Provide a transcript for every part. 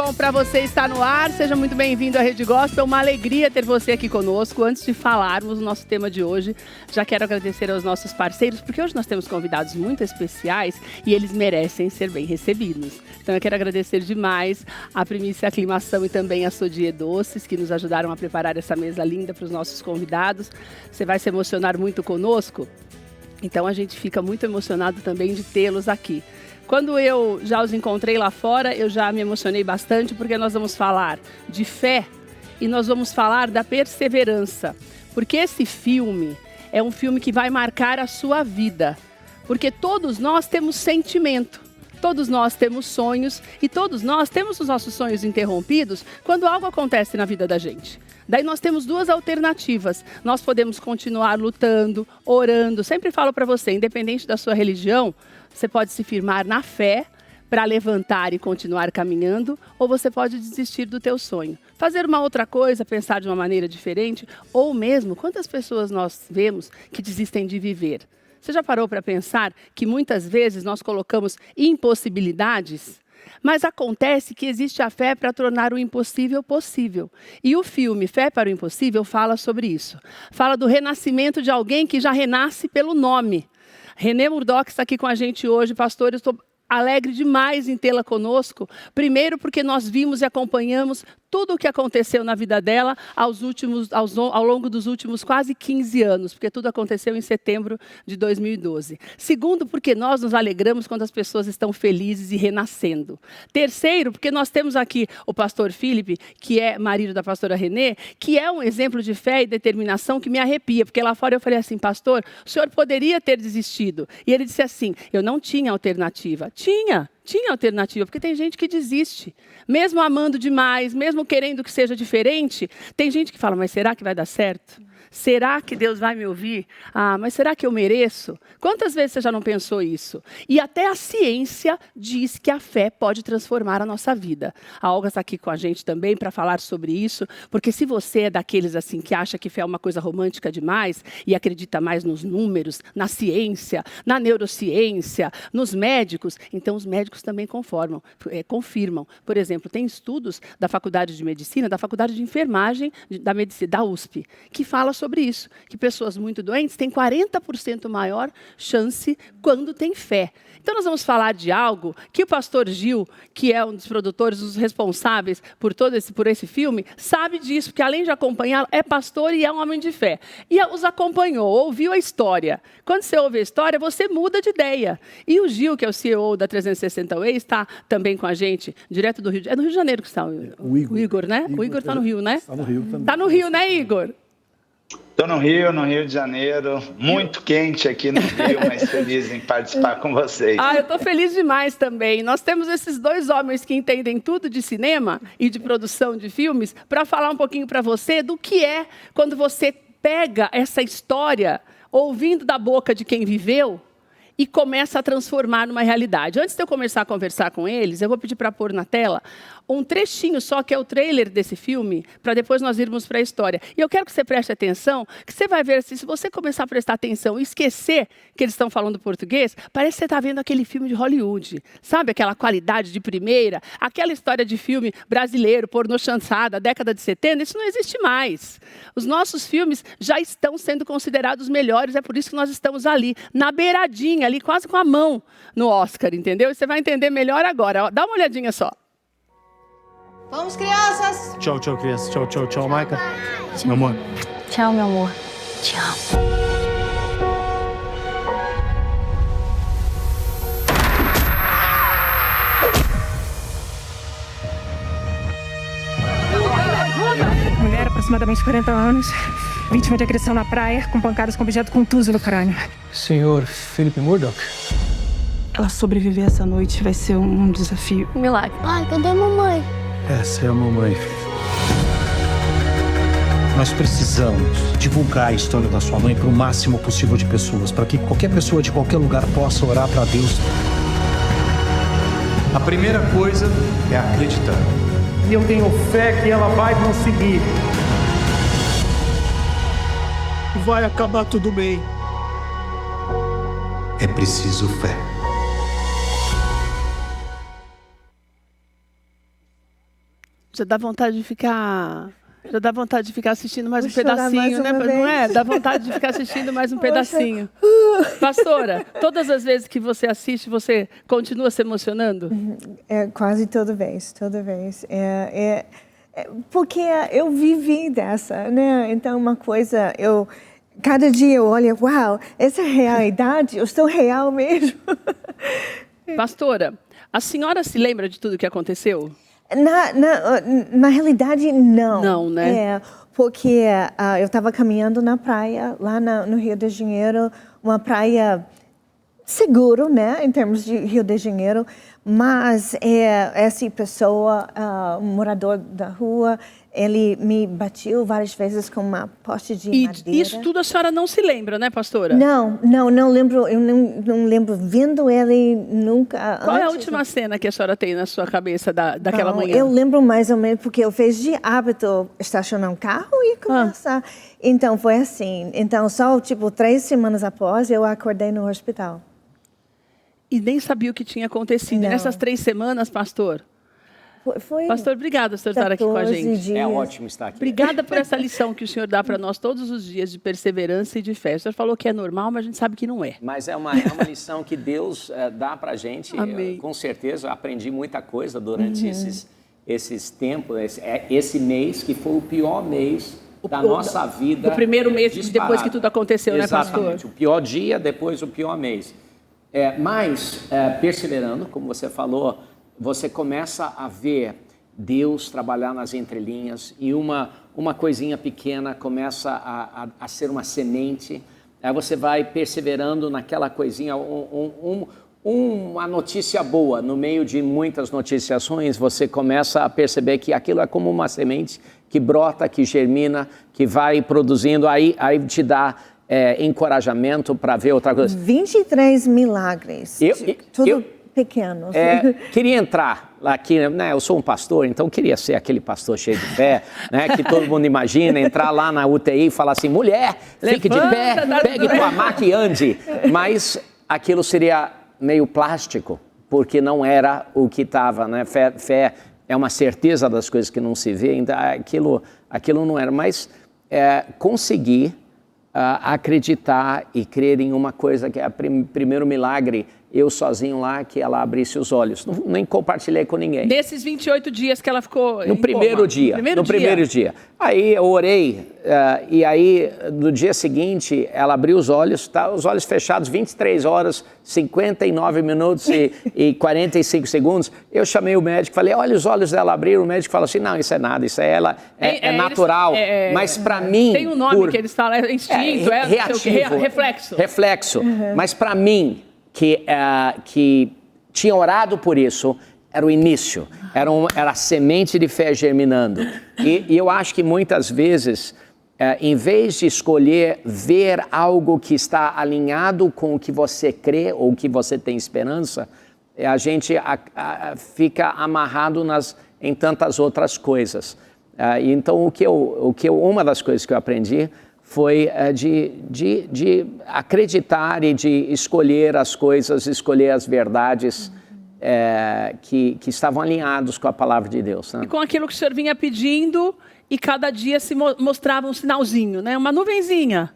bom para você estar no ar, seja muito bem-vindo à Rede Gospel, uma alegria ter você aqui conosco. Antes de falarmos do nosso tema de hoje, já quero agradecer aos nossos parceiros, porque hoje nós temos convidados muito especiais e eles merecem ser bem recebidos. Então eu quero agradecer demais a Primícia Aclimação e também a Sodier Doces, que nos ajudaram a preparar essa mesa linda para os nossos convidados. Você vai se emocionar muito conosco? Então a gente fica muito emocionado também de tê-los aqui. Quando eu já os encontrei lá fora, eu já me emocionei bastante, porque nós vamos falar de fé e nós vamos falar da perseverança. Porque esse filme é um filme que vai marcar a sua vida. Porque todos nós temos sentimento, todos nós temos sonhos e todos nós temos os nossos sonhos interrompidos quando algo acontece na vida da gente. Daí nós temos duas alternativas. Nós podemos continuar lutando, orando. Sempre falo para você, independente da sua religião, você pode se firmar na fé para levantar e continuar caminhando, ou você pode desistir do teu sonho. Fazer uma outra coisa, pensar de uma maneira diferente, ou mesmo, quantas pessoas nós vemos que desistem de viver? Você já parou para pensar que muitas vezes nós colocamos impossibilidades? Mas acontece que existe a fé para tornar o impossível possível. E o filme Fé para o Impossível fala sobre isso. Fala do renascimento de alguém que já renasce pelo nome. René Murdock está aqui com a gente hoje, pastor. Eu estou alegre demais em tê-la conosco. Primeiro porque nós vimos e acompanhamos tudo o que aconteceu na vida dela ao longo dos últimos quase 15 anos, porque tudo aconteceu em setembro de 2012. Segundo, porque nós nos alegramos quando as pessoas estão felizes e renascendo. Terceiro, porque nós temos aqui o pastor Felipe, que é marido da pastora Renê, que é um exemplo de fé e determinação que me arrepia, porque lá fora eu falei assim, pastor, o senhor poderia ter desistido. E ele disse assim, eu não tinha alternativa. Tinha alternativa, porque tem gente que desiste. Mesmo amando demais, mesmo querendo que seja diferente, tem gente que fala, mas será que vai dar certo? Será que Deus vai me ouvir? Ah, mas será que eu mereço? Quantas vezes você já não pensou isso? E até a ciência diz que a fé pode transformar a nossa vida. A Olga está aqui com a gente também para falar sobre isso, porque se você é daqueles assim que acha que fé é uma coisa romântica demais e acredita mais nos números, na ciência, na neurociência, nos médicos, então os médicos também confirmam. Por exemplo, tem estudos da Faculdade de Medicina, da Faculdade de Enfermagem da Medicina, da USP, que fala sobre isso, que pessoas muito doentes têm 40% maior chance quando tem fé. Então nós vamos falar de algo que o pastor Gil, que é um dos produtores, os responsáveis por esse filme, sabe disso, porque além de acompanhá-lo, é pastor e é um homem de fé. E os acompanhou, ouviu a história. Quando você ouve a história, você muda de ideia. E o Gil, que é o CEO da 360 Way, está também com a gente, direto do Rio de Janeiro. É no Rio de Janeiro que está o Igor, né? O Igor está no Rio, né? Está no Rio também. Está no Rio, né, Igor? Estou no Rio de Janeiro, muito quente aqui no Rio, mas feliz em participar com vocês. Eu estou feliz demais também. Nós temos esses dois homens que entendem tudo de cinema e de produção de filmes para falar um pouquinho para você do que é quando você pega essa história, ouvindo da boca de quem viveu, e começa a transformar numa realidade. Antes de eu começar a conversar com eles, eu vou pedir para pôr na tela um trechinho só, que é o trailer desse filme, para depois nós irmos para a história. E eu quero que você preste atenção, que você vai ver assim, se você começar a prestar atenção e esquecer que eles estão falando português, parece que você está vendo aquele filme de Hollywood. Sabe aquela qualidade de primeira? Aquela história de filme brasileiro, pornô chanchada, década de 70, isso não existe mais. Os nossos filmes já estão sendo considerados melhores, é por isso que nós estamos ali, na beiradinha, ali quase com a mão no Oscar, entendeu? E você vai entender melhor agora. Dá uma olhadinha só. Vamos, crianças! Tchau, crianças. Tchau, Maica. Meu amor. Tchau, meu amor. Te amo. Mulher, aproximadamente 40 anos, vítima de agressão na praia, com pancadas com objeto contuso no crânio. Senhor Felipe Murdock? Ela sobreviver essa noite vai ser um desafio. Um milagre. Ai, cadê a mamãe? Essa é a mamãe. Nós precisamos divulgar a história da sua mãe para o máximo possível de pessoas, para que qualquer pessoa de qualquer lugar possa orar para Deus. A primeira coisa é acreditar. E eu tenho fé que ela vai conseguir. Vai acabar tudo bem. É preciso fé. Já dá vontade de ficar assistindo mais um pedacinho, mais né? uma vez. Não é? Dá vontade de ficar assistindo mais um pedacinho. Pastora, todas as vezes que você assiste, você continua se emocionando? Quase toda vez. Porque eu vivi dessa, né? Então, uma coisa, cada dia eu olho, uau, essa é a realidade, eu estou real mesmo. Pastora, a senhora se lembra de tudo que aconteceu? Na realidade, não. Não, né? Porque eu estava caminhando na praia, lá no Rio de Janeiro, uma praia segura, né, em termos de Rio de Janeiro, mas essa pessoa, um morador da rua, ele me bateu várias vezes com uma poste de madeira. E isso tudo a senhora não se lembra, né, pastora? Não lembro, eu não lembro vendo ele nunca. Qual é a última cena que a senhora tem na sua cabeça daquela manhã? Eu lembro mais ou menos, porque eu fiz de hábito estacionar um carro e começar. Então, foi assim. Então, só 3 semanas após, eu acordei no hospital. E nem sabia o que tinha acontecido. Não. Nessas 3 semanas, pastor? Pastor, obrigada por estar aqui com a gente. Dias. É ótimo estar aqui. Obrigada por essa lição que o senhor dá para nós todos os dias de perseverança e de fé. O senhor falou que é normal, mas a gente sabe que não é. Mas é uma lição que Deus dá para a gente. Amém. Eu, com certeza, aprendi muita coisa durante esses tempos. Esse mês, que foi o pior mês da nossa vida. O primeiro mês disparado. depois que tudo aconteceu, Exatamente. né, pastor? O pior dia, depois o pior mês. Mas, perseverando, como você falou, você começa a ver Deus trabalhar nas entrelinhas e uma coisinha pequena começa a ser uma semente. Aí você vai perseverando naquela coisinha, uma notícia boa. No meio de muitas notícias ruins, você começa a perceber que aquilo é como uma semente que brota, que germina, que vai produzindo, aí te dá encorajamento para ver outra coisa. 23 milagres. Tudo pequenos. Queria entrar aqui, né? Eu sou um pastor, então queria ser aquele pastor cheio de fé, né? Que todo mundo imagina, entrar lá na UTI e falar assim, mulher, fique de pé, pegue tua maca e ande. Mas aquilo seria meio plástico, porque não era o que estava, né? Fé é uma certeza das coisas que não se vê, então aquilo não era. Mas conseguir acreditar e crer em uma coisa que é o primeiro milagre, eu sozinho lá, que ela abrisse os olhos. Nem compartilhei com ninguém. Nesses 28 dias que ela ficou No primeiro dia. Aí eu orei, e aí no dia seguinte ela abriu os olhos, os olhos fechados, 23 horas, 59 minutos e 45 segundos. Eu chamei o médico, falei, olha, os olhos dela abriram. O médico falou assim, não, isso é nada, isso é ela, é natural. Mas para mim... Tem um nome que eles falam, é instinto, reativo, reflexo. Reflexo. Mas para mim, que tinha orado por isso, era o início, era a semente de fé germinando. E eu acho que muitas vezes, em vez de escolher ver algo que está alinhado com o que você crê ou que você tem esperança, a gente fica amarrado em tantas outras coisas. Então, uma das coisas que eu aprendi foi de acreditar e de escolher as coisas, escolher as verdades que estavam alinhados com a palavra de Deus. Né? E com aquilo que o senhor vinha pedindo, e cada dia se mostrava um sinalzinho, né? Uma nuvenzinha.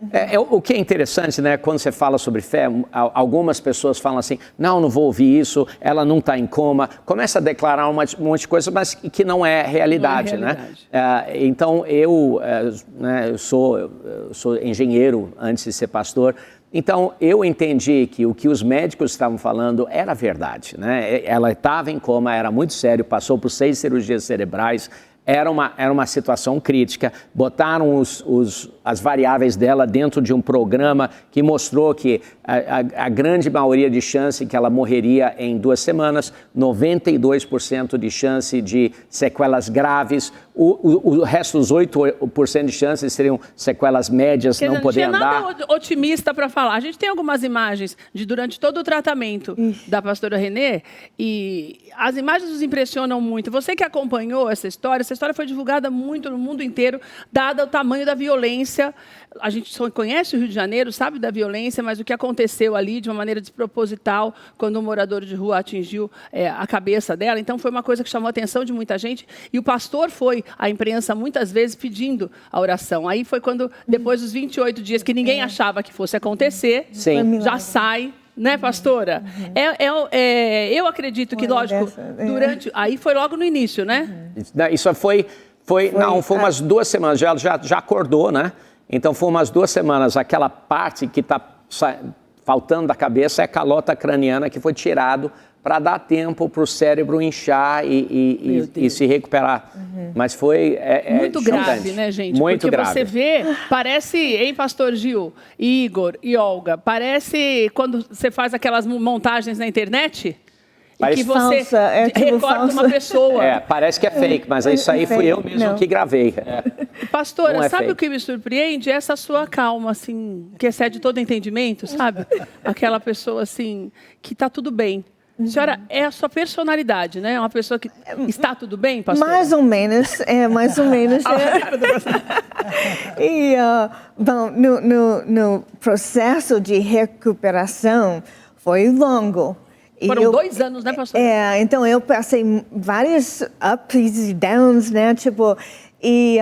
O que é interessante, né? Quando você fala sobre fé, algumas pessoas falam assim, não vou ouvir isso, ela não está em coma. Começa a declarar um monte de coisa, mas que não é realidade, né? Então, eu sou engenheiro antes de ser pastor. Então, eu entendi que o que os médicos estavam falando era verdade, né? Ela estava em coma, era muito sério, passou por 6 cirurgias cerebrais, era uma situação crítica. Botaram as variáveis dela dentro de um programa que mostrou que a grande maioria de chance que ela morreria em 2 semanas, 92% de chance de sequelas graves, O resto dos 8% de chances seriam sequelas médias, não poder andar. Não tinha nada otimista para falar. A gente tem algumas imagens de durante todo o tratamento da pastora Renê e as imagens nos impressionam muito. Você que acompanhou essa história foi divulgada muito no mundo inteiro, dado o tamanho da violência. A gente só conhece o Rio de Janeiro, sabe da violência, mas o que aconteceu ali de uma maneira desproposital, quando um morador de rua atingiu a cabeça dela. Então, foi uma coisa que chamou a atenção de muita gente. E o pastor foi à imprensa muitas vezes pedindo a oração. Aí foi quando, depois dos 28 dias, que ninguém achava que fosse acontecer, já sai... Né, pastora? Eu acredito que, lógico, durante... Aí foi logo no início, né? Isso foi umas 2 semanas. Já acordou, né? Então, foi umas 2 semanas. Aquela parte que está faltando da cabeça é a calota craniana que foi tirado para dar tempo para o cérebro inchar e se recuperar. Mas foi... muito grave, né, gente? Muito grave. Porque você vê, parece, hein, pastor Gil, Igor e Olga, parece quando você faz aquelas montagens na internet... Parece que você recorta uma pessoa. Parece que é fake, mas isso aí fui eu mesmo que gravei. Pastora, sabe o que me surpreende? Essa sua calma, assim, que excede todo entendimento, sabe? Aquela pessoa, assim, que está tudo bem. Senhora, é a sua personalidade, né? É uma pessoa que está tudo bem, pastora? Mais ou menos, mais ou menos. E, bom, no processo de recuperação foi longo. Foram 2 anos, né, pastor? Então eu passei vários ups e downs, né, tipo, e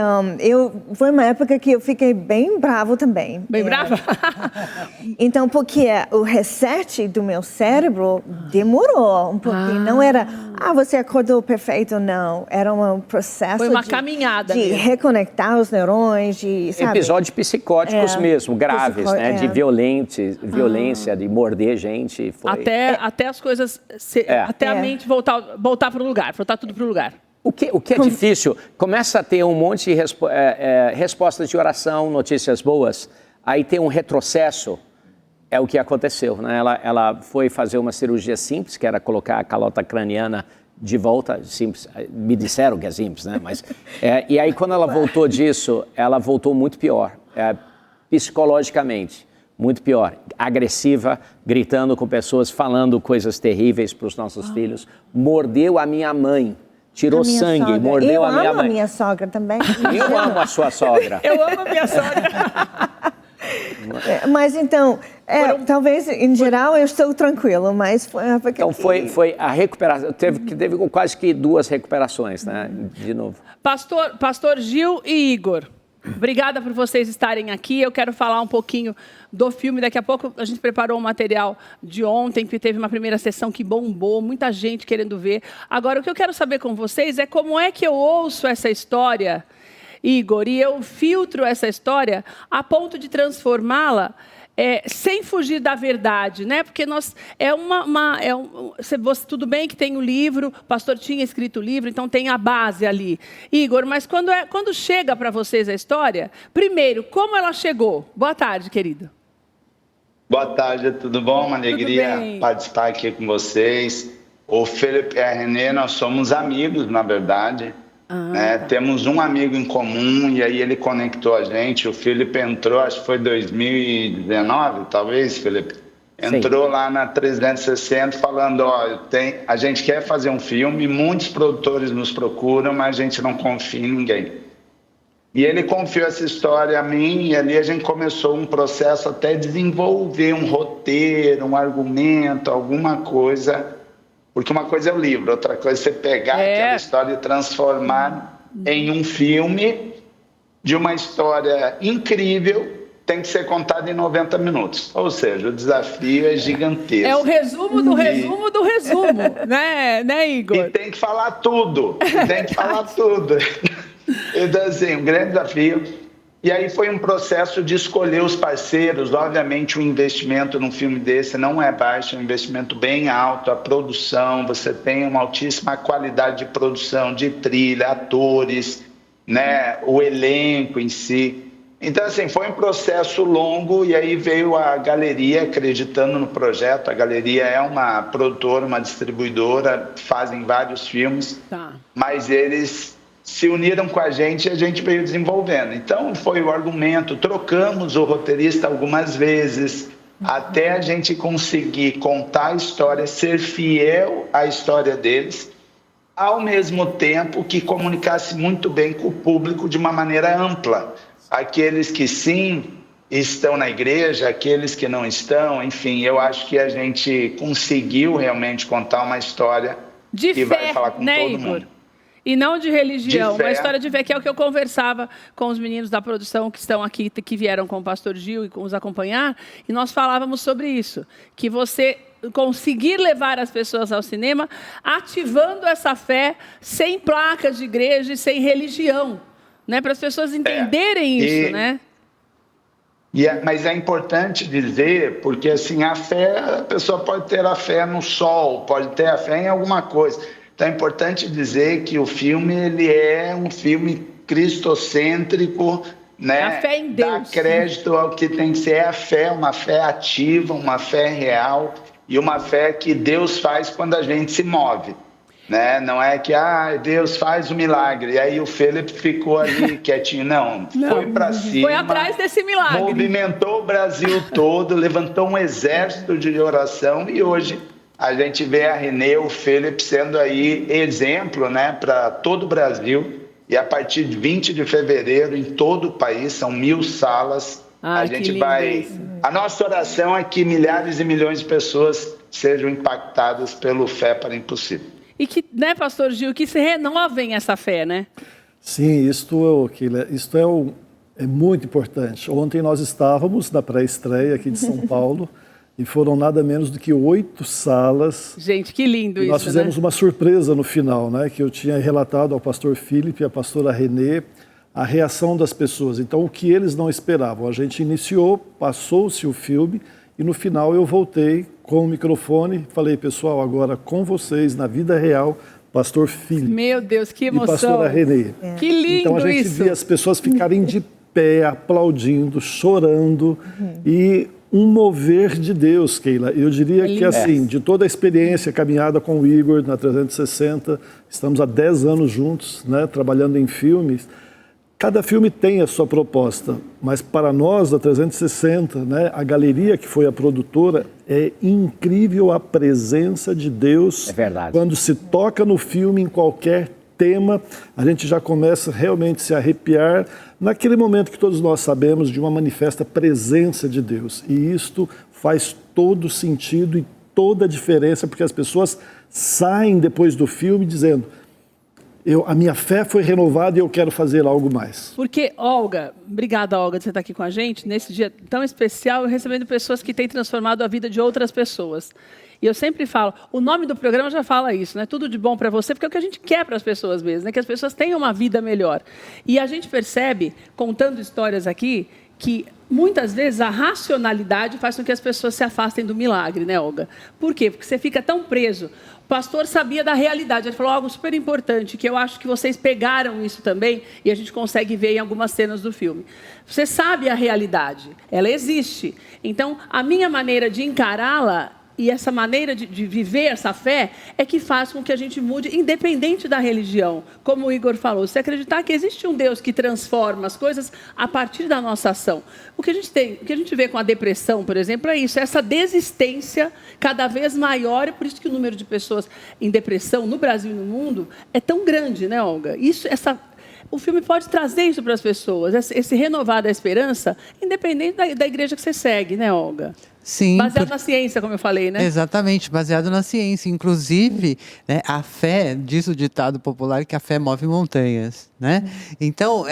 foi uma época que eu fiquei bem bravo também. Bem brava? Então, porque o reset do meu cérebro demorou um pouquinho. Não era, você acordou perfeito, não. Era um processo foi uma caminhada de reconectar os neurônios, sabe? Episódios psicóticos mesmo, graves, né? De violência, de morder gente. Foi... Até as coisas, até a mente voltar para o lugar, voltar tudo para o lugar. O que é difícil, começa a ter um monte de respostas de oração, notícias boas, aí tem um retrocesso, é o que aconteceu, né? Ela foi fazer uma cirurgia simples, que era colocar a calota craniana de volta, simples, me disseram que é simples, né? Mas, e aí quando ela voltou disso, ela voltou muito pior, psicologicamente, muito pior, agressiva, gritando com pessoas, falando coisas terríveis para os nossos filhos, mordeu a minha mãe. Tirou sangue, sogra. mordeu a minha mãe. Eu amo a minha sogra também. Eu amo a sua sogra. Eu amo a minha sogra. Mas então, talvez em geral eu estou tranquilo, mas foi então foi a recuperação, teve quase que 2 recuperações, né? De novo. Pastor Gil e Igor, obrigada por vocês estarem aqui. Eu quero falar um pouquinho do filme. Daqui a pouco a gente preparou um material de ontem, que teve uma primeira sessão que bombou, muita gente querendo ver. Agora, o que eu quero saber com vocês é como é que eu ouço essa história, Igor, e eu filtro essa história a ponto de transformá-la sem fugir da verdade, né? Porque tudo bem que tem o livro, o pastor tinha escrito o livro, então tem a base ali. Igor, mas quando chega para vocês a história, primeiro, como ela chegou? Boa tarde, querido. Boa tarde, tudo bom? Uma alegria participar aqui com vocês. O Felipe e a Renê, nós somos amigos, na verdade. Temos um amigo em comum e aí ele conectou a gente. O Felipe entrou, acho que foi 2019, talvez, Felipe? Entrou lá na 360 falando, a gente quer fazer um filme, muitos produtores nos procuram, mas a gente não confia em ninguém. E ele confiou essa história a mim e ali a gente começou um processo até desenvolver um roteiro, um argumento, alguma coisa. Porque uma coisa é o livro, outra coisa é você pegar aquela história e transformar em um filme de uma história incrível, tem que ser contada em 90 minutos. Ou seja, o desafio é gigantesco. É o resumo do resumo do resumo, né, Igor? E tem que falar tudo, Então, assim, um grande desafio. E aí foi um processo de escolher os parceiros. Obviamente, o investimento num filme desse não é baixo, é um investimento bem alto. A produção, você tem uma altíssima qualidade de produção, de trilha, atores, né? O elenco em si. Então, assim, foi um processo longo e aí veio a Galeria acreditando no projeto. A Galeria é uma produtora, uma distribuidora, fazem vários filmes, mas eles se uniram com a gente e a gente veio desenvolvendo. Então, foi o argumento, trocamos o roteirista algumas vezes, até a gente conseguir contar a história, ser fiel à história deles, ao mesmo tempo que comunicasse muito bem com o público de uma maneira ampla. Aqueles que sim estão na igreja, aqueles que não estão, enfim, eu acho que a gente conseguiu realmente contar uma história de que fé, vai falar com né, todo Igor? mundo. E não de religião, De fé. uma história de fé, que é o que eu conversava com os meninos da produção que estão aqui, que vieram com o pastor Gil e com os acompanhar, e nós falávamos sobre isso, que você conseguir levar as pessoas ao cinema ativando essa fé sem placas de igreja e sem religião, né? Para as pessoas entenderem isso, né? Mas é importante dizer, porque assim, a fé, a pessoa pode ter a fé no sol, pode ter a fé em alguma coisa. Então é importante dizer que o filme, ele é um filme cristocêntrico, né? A fé em Deus. Dá crédito ao que tem que ser a fé, uma fé ativa, uma fé real e uma fé que Deus faz quando a gente se move. Né? Não é que Deus faz o milagre, e aí o Felipe ficou ali quietinho, não, foi para cima, foi atrás desse milagre, movimentou o Brasil todo, levantou um exército de oração, e hoje a gente vê a Renê, o Felipe sendo aí exemplo, né, para todo o Brasil, e a partir de 20 de fevereiro em todo o país, são 1000 salas, a gente vai... A nossa oração é que milhares e milhões de pessoas sejam impactadas pelo Fé para Impossível. E que, né, pastor Gil, que se renovem essa fé, né? Sim, isto é muito importante. Ontem nós estávamos na pré-estreia aqui de São Paulo e foram nada menos do que 8 salas. Gente, que lindo isso, nós fizemos uma surpresa no final, né? Que eu tinha relatado ao pastor Felipe e à pastora Renê a reação das pessoas. Então, o que eles não esperavam. A gente iniciou, passou-se o filme e no final eu voltei com o microfone, falei, pessoal, agora com vocês, na vida real, pastor Felipe. Meu Deus, que emoção. E pastora Renê. Que lindo então a gente isso. via as pessoas ficarem de pé, aplaudindo, chorando e um mover de Deus, Keila. Eu diria que assim, de toda a experiência caminhada com o Igor na 360, estamos há 10 anos juntos, né, trabalhando em filmes. Cada filme tem a sua proposta, mas para nós, da 360, né, a galeria que foi a produtora, é incrível a presença de Deus. É verdade. Quando se toca no filme, em qualquer tema, a gente já começa realmente a se arrepiar naquele momento que todos nós sabemos de uma manifesta presença de Deus. E isto faz todo sentido e toda a diferença, porque as pessoas saem depois do filme dizendo... a minha fé foi renovada e eu quero fazer algo mais. Porque, Olga, obrigada, Olga, de você estar aqui com a gente, nesse dia tão especial, recebendo pessoas que têm transformado a vida de outras pessoas. E eu sempre falo, o nome do programa já fala isso, né? Tudo de bom para você, porque é o que a gente quer para as pessoas mesmo, né? Que as pessoas tenham uma vida melhor. E a gente percebe, contando histórias aqui, que muitas vezes a racionalidade faz com que as pessoas se afastem do milagre, né, Olga? Por quê? Porque você fica tão preso. O pastor sabia da realidade, ele falou algo super importante, que eu acho que vocês pegaram isso também, e a gente consegue ver em algumas cenas do filme. Você sabe a realidade, ela existe. Então, a minha maneira de encará-la, e essa maneira de viver essa fé é que faz com que a gente mude, independente da religião. Como o Igor falou, se acreditar que existe um Deus que transforma as coisas a partir da nossa ação. O que a gente vê com a depressão, por exemplo, é isso, essa desistência cada vez maior, e por isso que o número de pessoas em depressão no Brasil e no mundo é tão grande, né, Olga? O filme pode trazer isso para as pessoas, esse renovar da esperança, independente da igreja que você segue, né, Olga? Sim. Baseado na ciência, como eu falei, né? Exatamente, baseado na ciência. Inclusive, né, a fé, diz o ditado popular que a fé move montanhas, né? Então,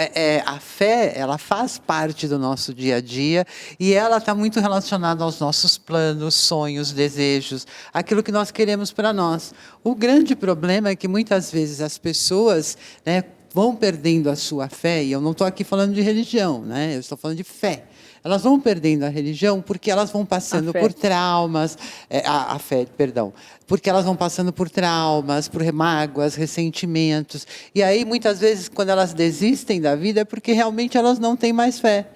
a fé, ela faz parte do nosso dia a dia e ela está muito relacionada aos nossos planos, sonhos, desejos, aquilo que nós queremos para nós. O grande problema é que muitas vezes as pessoas, né, vão perdendo a sua fé, e eu não estou aqui falando de religião, né? Eu estou falando de fé. Elas vão perdendo a religião porque elas vão passando por traumas, a fé, perdão, porque elas vão passando por traumas, por mágoas, ressentimentos. E aí, muitas vezes, quando elas desistem da vida, é porque realmente elas não têm mais fé.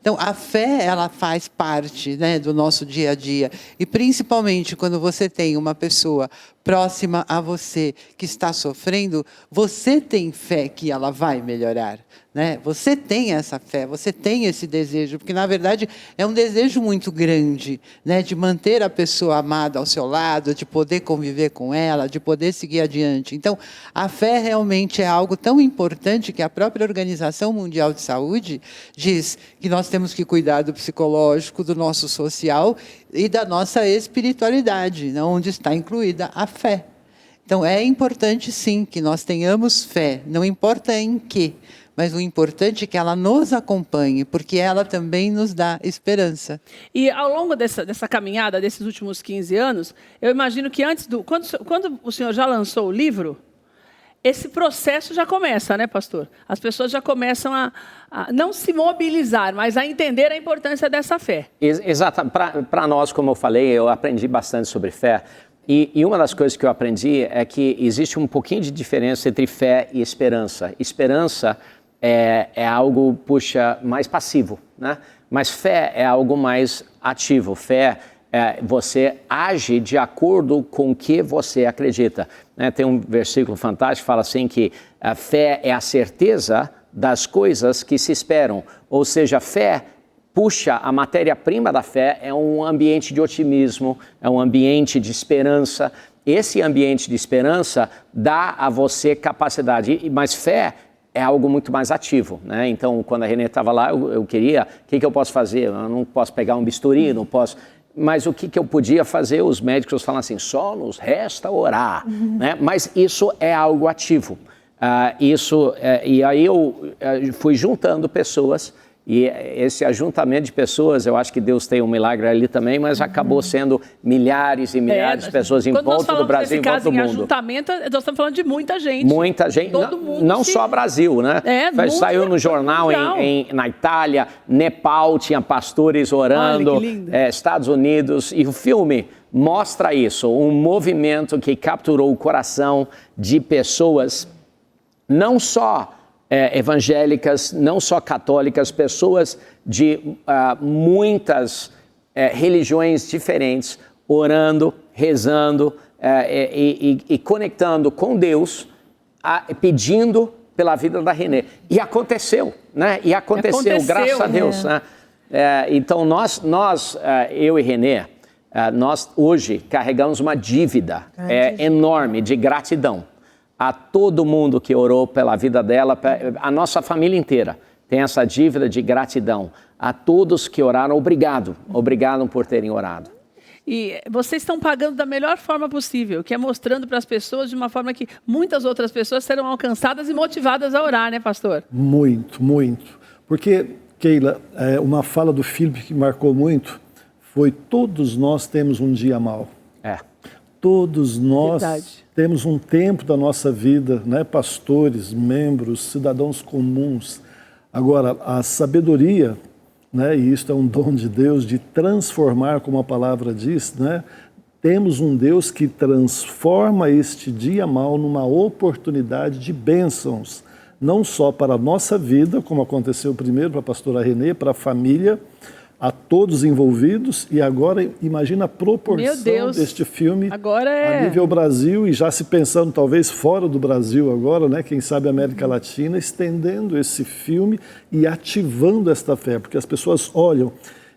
Então, a fé, ela faz parte, né, do nosso dia a dia. E, principalmente, quando você tem uma pessoa próxima a você, que está sofrendo, você tem fé que ela vai melhorar, né? Você tem essa fé, você tem esse desejo, porque na verdade é um desejo muito grande, né? De manter a pessoa amada ao seu lado, de poder conviver com ela, de poder seguir adiante. Então, a fé realmente é algo tão importante que a própria Organização Mundial de Saúde diz que nós temos que cuidar do psicológico, do nosso social e da nossa espiritualidade, né? Onde está incluída a fé. Então, é importante, sim, que nós tenhamos fé, não importa em quê, mas o importante é que ela nos acompanhe, porque ela também nos dá esperança. E ao longo dessa caminhada, desses últimos 15 anos, eu imagino que antes quando o senhor já lançou o livro, esse processo já começa, né, pastor? As pessoas já começam a não se mobilizar, mas a entender a importância dessa fé. Exato. Para nós, como eu falei, eu aprendi bastante sobre fé. E uma das coisas que eu aprendi é que existe um pouquinho de diferença entre fé e esperança. Esperança é algo, mais passivo, né? Mas fé é algo mais ativo. Fé você age de acordo com o que você acredita. Tem um versículo fantástico que fala assim que a fé é a certeza das coisas que se esperam. Ou seja, a fé puxa, a matéria-prima da fé é um ambiente de otimismo, é um ambiente de esperança. Esse ambiente de esperança dá a você capacidade, mas fé é algo muito mais ativo, né? Então, quando a Renê estava lá, eu queria, o que eu posso fazer? Eu não posso pegar um bisturi, não posso... Mas o que eu podia fazer? Os médicos falam assim, só nos resta orar, né? Mas isso é algo ativo. E aí eu fui juntando pessoas, e esse ajuntamento de pessoas, eu acho que Deus tem um milagre ali também, mas acabou sendo milhares e milhares de pessoas em volta do Brasil, em volta do mundo. Ajuntamento, nós estamos falando de muita gente. Muita gente, todo mundo não só Brasil, né? Saiu no jornal na Itália, Nepal, tinha pastores orando, Estados Unidos, e o filme mostra isso, um movimento que capturou o coração de pessoas, não só evangélicas, não só católicas, pessoas de muitas religiões diferentes, orando, rezando e conectando com Deus, pedindo pela vida da Renê. E aconteceu, né? E aconteceu, graças a Deus. Né? Então, eu e Renê, nós hoje carregamos uma dívida enorme de gratidão a todo mundo que orou pela vida dela, a nossa família inteira tem essa dívida de gratidão. A todos que oraram, obrigado por terem orado. E vocês estão pagando da melhor forma possível, que é mostrando para as pessoas de uma forma que muitas outras pessoas serão alcançadas e motivadas a orar, né, pastor? Muito, muito. Porque, Keila, uma fala do Filipe que marcou muito foi: todos nós temos um dia mau. Todos nós temos um tempo da nossa vida, né? Pastores, membros, cidadãos comuns. Agora, a sabedoria, né? E isso é um dom de Deus, de transformar, como a palavra diz, né? Temos um Deus que transforma este dia mau numa oportunidade de bênçãos, não só para a nossa vida, como aconteceu primeiro para a pastora Renê, para a família, a todos envolvidos, e agora imagina a proporção deste filme a nível Brasil, e já se pensando talvez fora do Brasil agora, né? Quem sabe América Latina, estendendo esse filme e ativando esta fé, porque as pessoas olham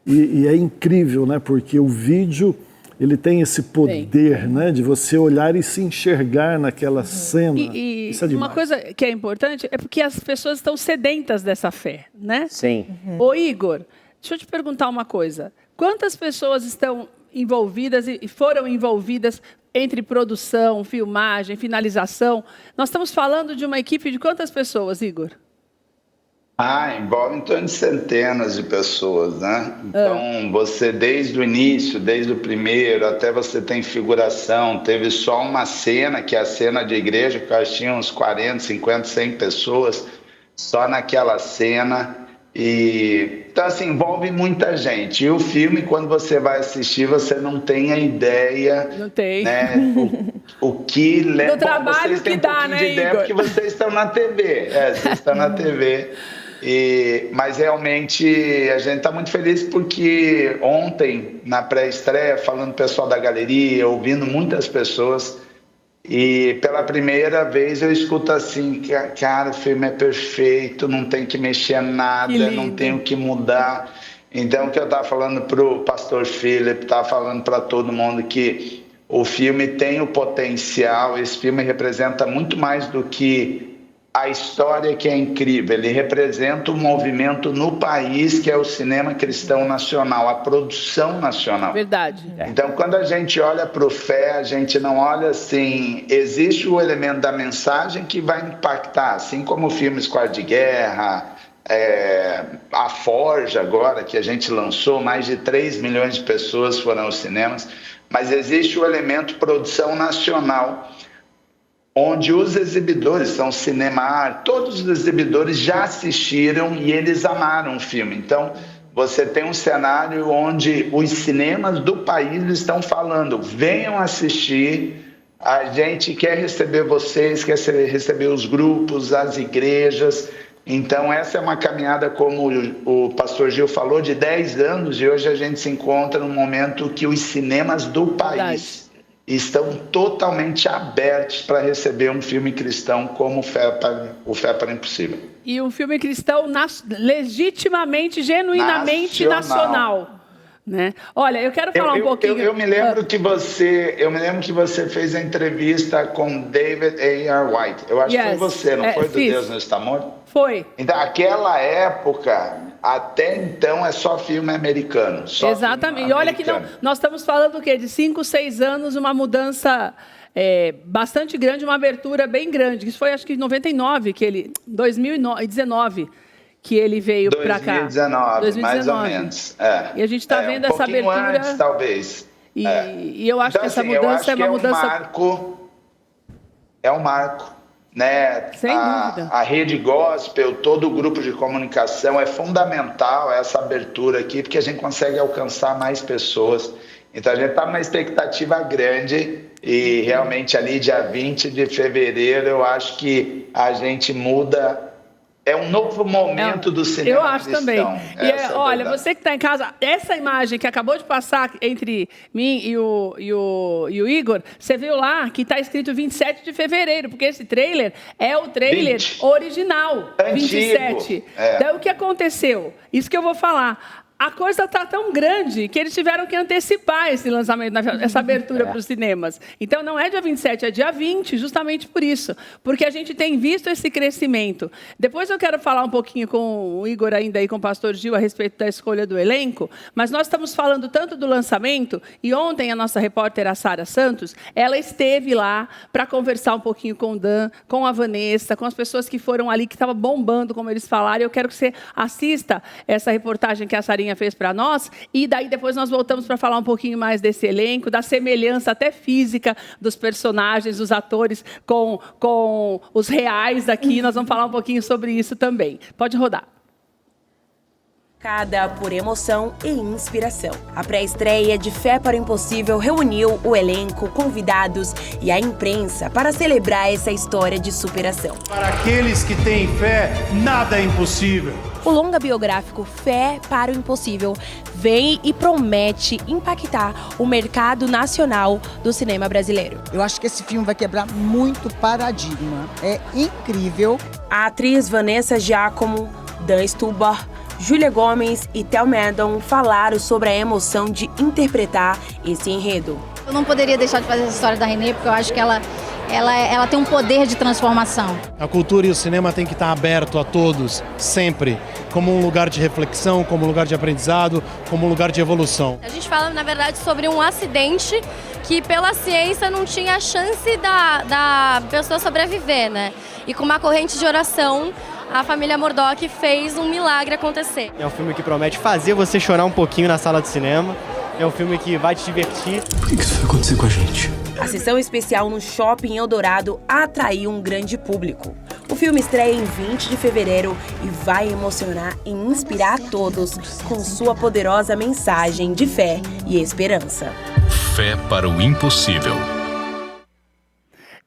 e é incrível, né? Porque o vídeo, ele tem esse poder, né? De você olhar e se enxergar naquela cena. Isso é demais. Uma coisa que é importante é porque as pessoas estão sedentas dessa fé, né? Sim. Ô Igor, deixa eu te perguntar uma coisa. Quantas pessoas estão envolvidas e foram envolvidas entre produção, filmagem, finalização? Nós estamos falando de uma equipe de quantas pessoas, Igor? Envolve em torno de centenas de pessoas, né? Então, você desde o início, desde o primeiro, até você tem figuração, teve só uma cena, que é a cena de igreja, que eu acho que tinha uns 40, 50, 100 pessoas, só naquela cena. Então, assim, envolve muita gente. E o filme, quando você vai assistir, você não tem a ideia... Não tem. Né, o que leva... Do trabalho vocês têm que um dá, pouquinho né, de ideia, Igor? porque vocês estão na TV. Vocês estão na TV. Mas, realmente, a gente está muito feliz porque ontem, na pré-estreia, falando com o pessoal da galeria, ouvindo muitas pessoas, E pela primeira vez eu escuto assim, cara, o filme é perfeito, não tem que mexer nada, não tem o que mudar. Então, o que eu estava falando para o pastor Philip, estava falando para todo mundo que o filme tem o potencial, esse filme representa muito mais do que a história, que é incrível. Ele representa um movimento no país, que é o cinema cristão nacional, a produção nacional. Verdade. Então, quando a gente olha para o Fé, a gente não olha assim... Existe o elemento da mensagem que vai impactar, assim como filmes Quarto de Guerra, A Forja agora, que a gente lançou, mais de 3 milhões de pessoas foram aos cinemas, mas existe o elemento produção nacional, onde os exibidores, são Cinemark, todos os exibidores já assistiram e eles amaram o filme. Então, você tem um cenário onde os cinemas do país estão falando, venham assistir, a gente quer receber vocês, quer receber os grupos, as igrejas. Então, essa é uma caminhada, como o pastor Gil falou, de 10 anos, e hoje a gente se encontra num momento que os cinemas do país estão totalmente abertos para receber um filme cristão como o Fé para o Impossível. E um filme cristão legitimamente, genuinamente nacional. Né? Olha, eu quero falar um pouquinho... Eu me lembro que você fez a entrevista com David A.R. White. Eu acho que foi você, não foi? Do Deus Não Está Morto? Foi. Então, aquela época, até então, é só filme americano. Exatamente. E olha que nós estamos falando o quê? De 5, 6 anos, uma mudança bastante grande, uma abertura bem grande. Isso foi, acho que em 99, 2019, que ele veio para cá. 2019, mais ou menos. E a gente está vendo essa abertura... antes, talvez. E eu acho que essa mudança é uma mudança... É um marco. Né? Sem dúvida. A Rede Gospel, todo o grupo de comunicação, é fundamental essa abertura aqui, porque a gente consegue alcançar mais pessoas. Então, a gente está numa expectativa grande e realmente ali, dia 20 de fevereiro, eu acho que a gente muda... É um novo momento do cinema. Eu acho cristão. Também. E olha, você que está em casa, essa imagem que acabou de passar entre mim e o Igor, você viu lá que está escrito 27 de fevereiro, porque esse trailer é o trailer original, antigo. 27. Então, o que aconteceu? Isso que eu vou falar. A coisa está tão grande que eles tiveram que antecipar esse lançamento, essa abertura para os cinemas. Então, não é dia 27, é dia 20, justamente por isso. Porque a gente tem visto esse crescimento. Depois eu quero falar um pouquinho com o Igor ainda e com o pastor Gil a respeito da escolha do elenco, mas nós estamos falando tanto do lançamento, e ontem a nossa repórter, a Sara Santos, ela esteve lá para conversar um pouquinho com o Dan, com a Vanessa, com as pessoas que foram ali, que estavam bombando, como eles falaram. Eu quero que você assista essa reportagem que a Sarinha fez para nós, e daí depois nós voltamos para falar um pouquinho mais desse elenco, da semelhança até física dos personagens, dos atores com os reais aqui. Nós vamos falar um pouquinho sobre isso também. Pode rodar. Por emoção e inspiração. A pré-estreia de Fé para o Impossível reuniu o elenco, convidados e a imprensa para celebrar essa história de superação. Para aqueles que têm fé, nada é impossível. O longa biográfico Fé para o Impossível vem e promete impactar o mercado nacional do cinema brasileiro. Eu acho que esse filme vai quebrar muito paradigma. É incrível. A atriz Vanessa Giacomo, Dan Stubar, Júlia Gomes e Tel Madon falaram sobre a emoção de interpretar esse enredo. Eu não poderia deixar de fazer essa história da Renée, porque eu acho que ela tem um poder de transformação. A cultura e o cinema têm que estar aberto a todos, sempre, como um lugar de reflexão, como um lugar de aprendizado, como um lugar de evolução. A gente fala, na verdade, sobre um acidente que pela ciência não tinha chance da pessoa sobreviver, né? E com uma corrente de oração, a família Murdoch fez um milagre acontecer. É um filme que promete fazer você chorar um pouquinho na sala de cinema. É um filme que vai te divertir. Por que isso vai acontecer com a gente? A sessão especial no Shopping Eldorado atraiu um grande público. O filme estreia em 20 de fevereiro e vai emocionar e inspirar a todos com sua poderosa mensagem de fé e esperança. Fé para o Impossível.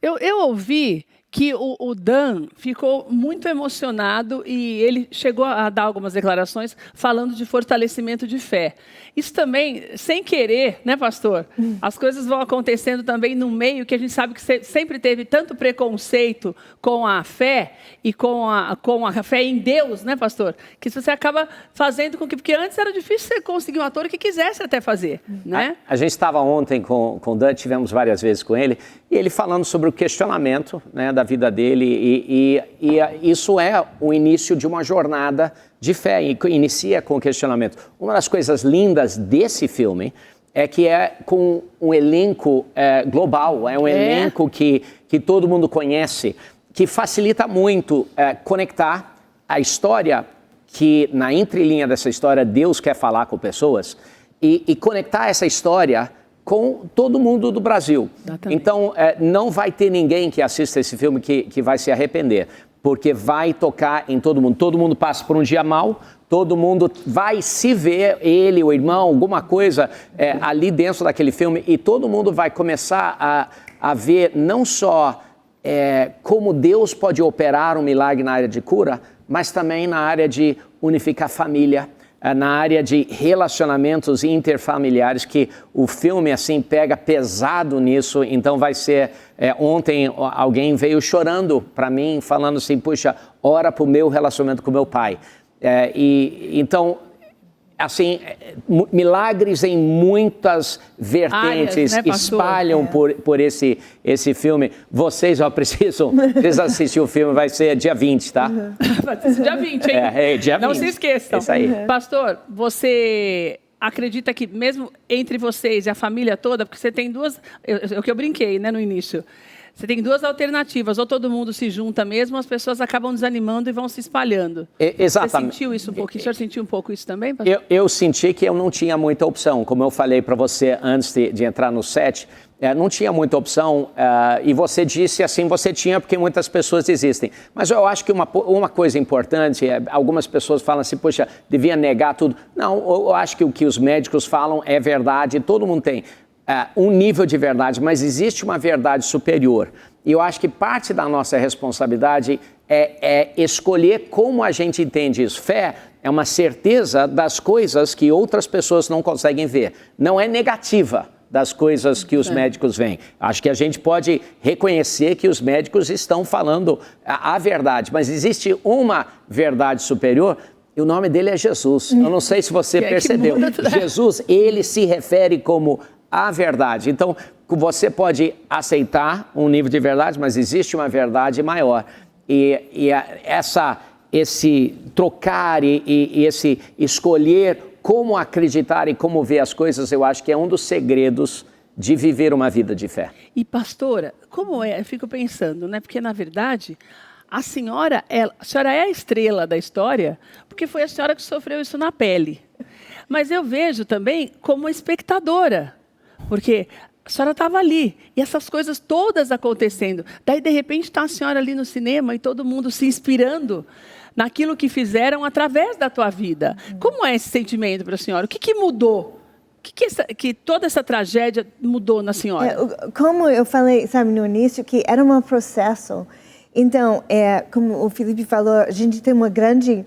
Eu ouvi que o Dan ficou muito emocionado e ele chegou a dar algumas declarações falando de fortalecimento de fé. Isso também, sem querer, né, pastor? As coisas vão acontecendo também no meio que a gente sabe que sempre teve tanto preconceito com a fé e com a fé em Deus, né, pastor? Que você acaba fazendo com que... Porque antes era difícil você conseguir um ator que quisesse até fazer, né? A gente estava ontem com o Dan, tivemos várias vezes com ele, e ele falando sobre o questionamento, né, da vida dele, e isso é o início de uma jornada de fé, e inicia com o questionamento. Uma das coisas lindas desse filme é que é com um elenco global, é um elenco que todo mundo conhece, que facilita muito conectar a história que, na entrelinha dessa história, Deus quer falar com pessoas, e conectar essa história com todo mundo do Brasil. Exatamente. Então, não vai ter ninguém que assista esse filme que vai se arrepender, porque vai tocar em todo mundo. Todo mundo passa por um dia mau, todo mundo vai se ver, ele, o irmão, alguma coisa ali dentro daquele filme, e todo mundo vai começar a ver não só como Deus pode operar um milagre na área de cura, mas também na área de unificar a família, na área de relacionamentos interfamiliares, que o filme assim pega pesado nisso. Então vai ser, ontem alguém veio chorando para mim, falando assim, puxa, ora para o meu relacionamento com meu pai. Então, assim, milagres em muitas vertentes áreas, né, espalham por esse filme. Vocês precisam assistir o filme, vai ser dia 20, tá? Vai ser dia 20, hein? Dia 20. Não se esqueçam. Isso aí. Pastor, você acredita que mesmo entre vocês e a família toda, porque você tem duas... É o que eu brinquei, né, no início. Você tem duas alternativas, ou todo mundo se junta mesmo, as pessoas acabam desanimando e vão se espalhando. Exatamente. Você sentiu isso um pouquinho? O senhor sentiu um pouco isso também, pastor? Eu senti que eu não tinha muita opção. Como eu falei para você antes de entrar no set, não tinha muita opção, e você disse assim, você tinha porque muitas pessoas desistem. Mas eu acho que uma coisa importante, algumas pessoas falam assim, poxa, devia negar tudo. Não, eu acho que o que os médicos falam é verdade, todo mundo tem um nível de verdade, mas existe uma verdade superior. E eu acho que parte da nossa responsabilidade é escolher como a gente entende isso. Fé é uma certeza das coisas que outras pessoas não conseguem ver. Não é negativa das coisas que os médicos veem. Acho que a gente pode reconhecer que os médicos estão falando a verdade, mas existe uma verdade superior. E o nome dele é Jesus. Eu não sei se você percebeu. Jesus, ele se refere como a verdade. Então, você pode aceitar um nível de verdade, mas existe uma verdade maior. E esse trocar e esse escolher como acreditar e como ver as coisas, eu acho que é um dos segredos de viver uma vida de fé. E pastora, como é? Eu fico pensando, né? Porque, na verdade, a senhora é a estrela da história, porque foi a senhora que sofreu isso na pele. Mas eu vejo também como espectadora, porque a senhora estava ali, e essas coisas todas acontecendo. Daí, de repente, está a senhora ali no cinema e todo mundo se inspirando naquilo que fizeram através da tua vida. Como é esse sentimento para a senhora? O que mudou? O que toda essa tragédia mudou na senhora? Como eu falei, sabe, no início, que era um processo. Então, como o Felipe falou, a gente tem uma grande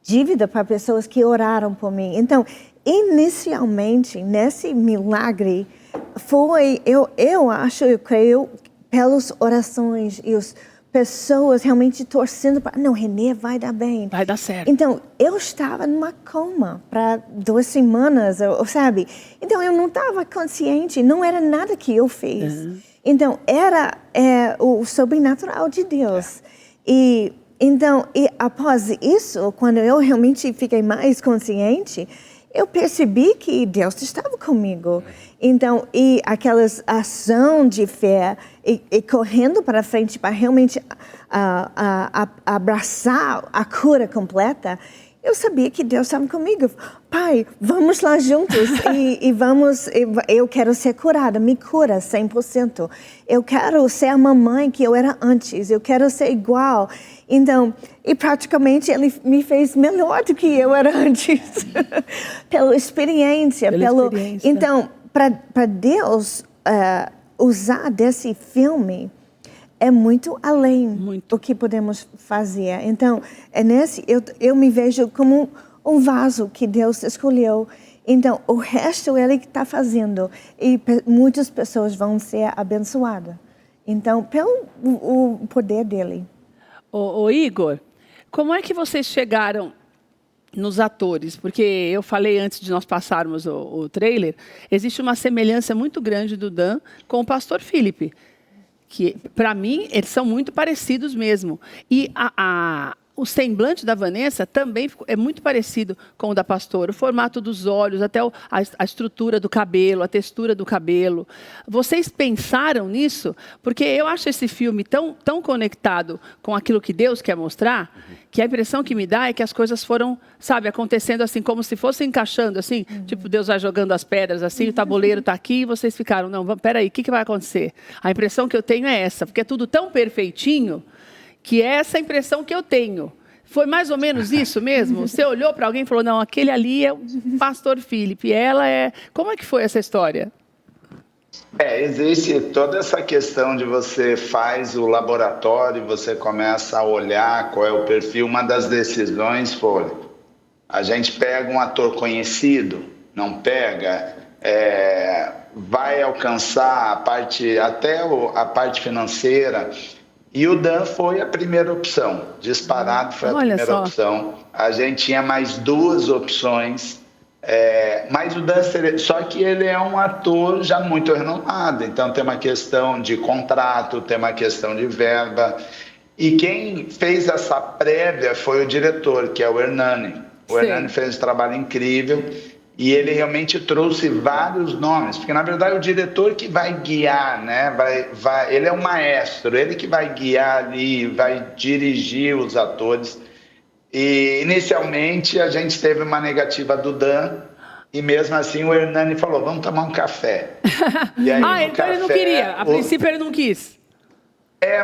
dívida para pessoas que oraram por mim. Então, inicialmente, nesse milagre, foi, eu acho, eu creio, pelas orações e as pessoas realmente torcendo para, não, Renê vai dar bem. Vai dar certo. Então, eu estava numa coma para 2 semanas, sabe? Então, eu não estava consciente, não era nada que eu fiz. Então, era o sobrenatural de Deus. E após isso, quando eu realmente fiquei mais consciente, eu percebi que Deus estava comigo. Então, e aquela ação de fé, e correndo para frente para realmente abraçar a cura completa, eu sabia que Deus estava comigo. Pai, vamos lá juntos e vamos, eu quero ser curada, me cura 100%. Eu quero ser a mamãe que eu era antes, eu quero ser igual. Então, e praticamente ele me fez melhor do que eu era antes. Pela experiência. Então, para Deus usar desse filme, é muito além do que podemos fazer. Então, eu me vejo como um vaso que Deus escolheu. Então, o resto Ele que está fazendo. E muitas pessoas vão ser abençoadas. Então, pelo o poder dele. Ô Igor, como é que vocês chegaram nos atores? Porque eu falei antes de nós passarmos o trailer, existe uma semelhança muito grande do Dan com o pastor Philip, que, para mim, eles são muito parecidos mesmo. E o semblante da Vanessa também é muito parecido com o da pastora. O formato dos olhos, até a estrutura do cabelo, a textura do cabelo. Vocês pensaram nisso? Porque eu acho esse filme tão conectado com aquilo que Deus quer mostrar, que a impressão que me dá é que as coisas foram, sabe, acontecendo assim, como se fossem encaixando, assim. Tipo, Deus vai jogando as pedras, assim, o tabuleiro está aqui e vocês ficaram, não, peraí, o que vai acontecer? A impressão que eu tenho é essa, porque é tudo tão perfeitinho, que é essa a impressão que eu tenho. Foi mais ou menos isso mesmo? Você olhou para alguém e falou, não, aquele ali é o pastor Philip, ela é... Como é que foi essa história? Existe toda essa questão de você faz o laboratório, você começa a olhar qual é o perfil. Uma das decisões foi, a gente pega um ator conhecido, não pega, vai alcançar a parte financeira. E o Dan foi a primeira opção, disparado foi a primeira opção. A gente tinha mais 2 opções, mas o Dan só que ele é um ator já muito renomado, então tem uma questão de contrato, tem uma questão de verba. E quem fez essa prévia foi o diretor, que é o Hernani. O Hernani fez um trabalho incrível. E ele realmente trouxe vários nomes, porque na verdade é o diretor que vai guiar, né? Ele é um maestro, ele que vai guiar ali, vai dirigir os atores. E inicialmente a gente teve uma negativa do Dan, e mesmo assim o Hernani falou, vamos tomar um café. E aí, então ele não queria, a princípio ele não quis.